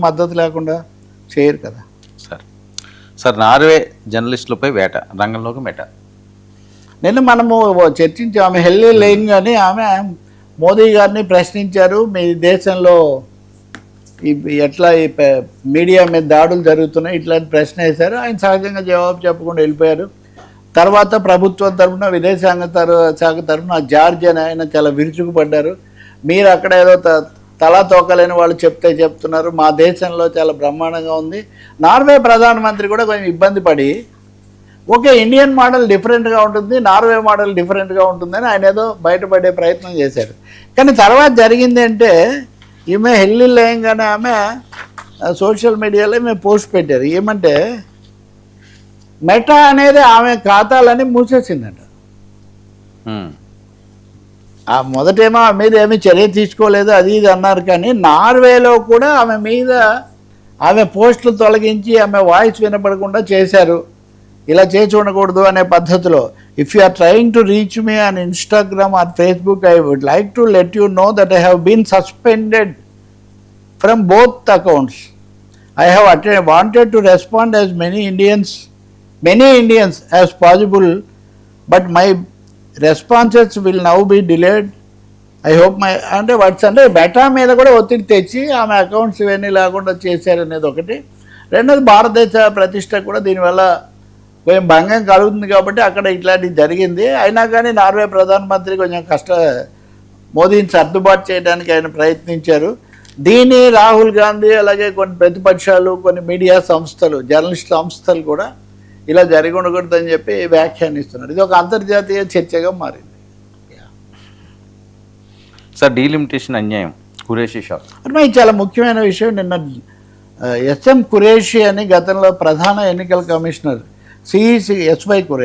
మద్దతు లేకుండా చేయరు కదా. సార్ నార్వే జర్నలిస్టులపై వేట, రంగంలోకి మెట. నిన్న మనము చర్చించాం. ఆమె హెల్లీ లేయింగ్ అని ఆమె మోదీ గారిని ప్రశ్నించారు. మీ దేశంలో ఎట్లా ఈ మీడియా మీద దాడులు జరుగుతున్నాయి ఇట్లాంటి ప్రశ్న వేశారు. ఆయన సహజంగా జవాబు చెప్పకుండా వెళ్ళిపోయారు. తర్వాత ప్రభుత్వం తరఫున విదేశాంగ శాఖ తరఫున జార్జ్ అని ఆయన చాలా విరుచుకుపడ్డారు. మీరు అక్కడ ఏదో తలా తోకలేని వాళ్ళు చెప్తున్నారు, మా దేశంలో చాలా బ్రహ్మాండంగా ఉంది. నార్వే ప్రధానమంత్రి కూడా కొంచెం ఇబ్బంది పడి ఓకే ఇండియన్ మోడల్ డిఫరెంట్గా ఉంటుంది, నార్వే మోడల్ డిఫరెంట్గా ఉంటుందని ఆయన ఏదో బయటపడే ప్రయత్నం చేశారు. కానీ తర్వాత జరిగింది అంటే ఈమె హెల్లీ లేయంగానే ఆమె సోషల్ మీడియాలో ఈమె పోస్ట్ పెట్టారు. ఏమంటే మెటా అనేది ఆమె ఖాతాలని మూసేసిందట. ఆ మొదటేమో ఆమె మీద ఏమీ చర్య తీసుకోలేదు అది ఇది అన్నారు. కానీ నార్వేలో కూడా ఆమె మీద ఆమె పోస్టులు తొలగించి ఆమె వాయిస్ వినపడకుండా చేశారు. ఇలా చేసి ఉండకూడదు అనే పద్ధతిలో. If you are trying to reach me on Instagram or Facebook I would like to let you know that I have been suspended from both accounts. I have wanted to respond as many Indians as possible, but my responses will now be delayed. I hope అంటే watts అంటే meta మీద కూడా ఒత్తిడి తెచ్చి ఆమె accounts ఇవన్నీ లేకుండా చేశారనేది ఒకటి. రెండోది భారతదేశ ప్రతిష్ట కూడా దీనివల్ల కొంచెం భంగం కలుగుతుంది కాబట్టి అక్కడ ఇట్లాంటివి జరిగింది. అయినా కానీ నార్వే ప్రధానమంత్రి కొంచెం మోదీని సర్దుబాటు చేయడానికి ఆయన ప్రయత్నించారు. దీన్ని రాహుల్ గాంధీ అలాగే కొన్ని ప్రతిపక్షాలు కొన్ని మీడియా సంస్థలు జర్నలిస్ట్ సంస్థలు కూడా ఇలా జరిగి ఉండకూడదని చెప్పి వ్యాఖ్యానిస్తున్నారు. ఇది ఒక అంతర్జాతీయ చర్చగా మారింది. సార్ డీలిమిటేషన్ అన్యాయం ఖురేషీ షా అంటే ఇది చాలా ముఖ్యమైన విషయం. నిన్న ఎస్ఎం ఖురేషీ అని గతంలో ప్రధాన ఎన్నికల కమిషనర్ సిఈసి ఎస్వై ఖురేషీ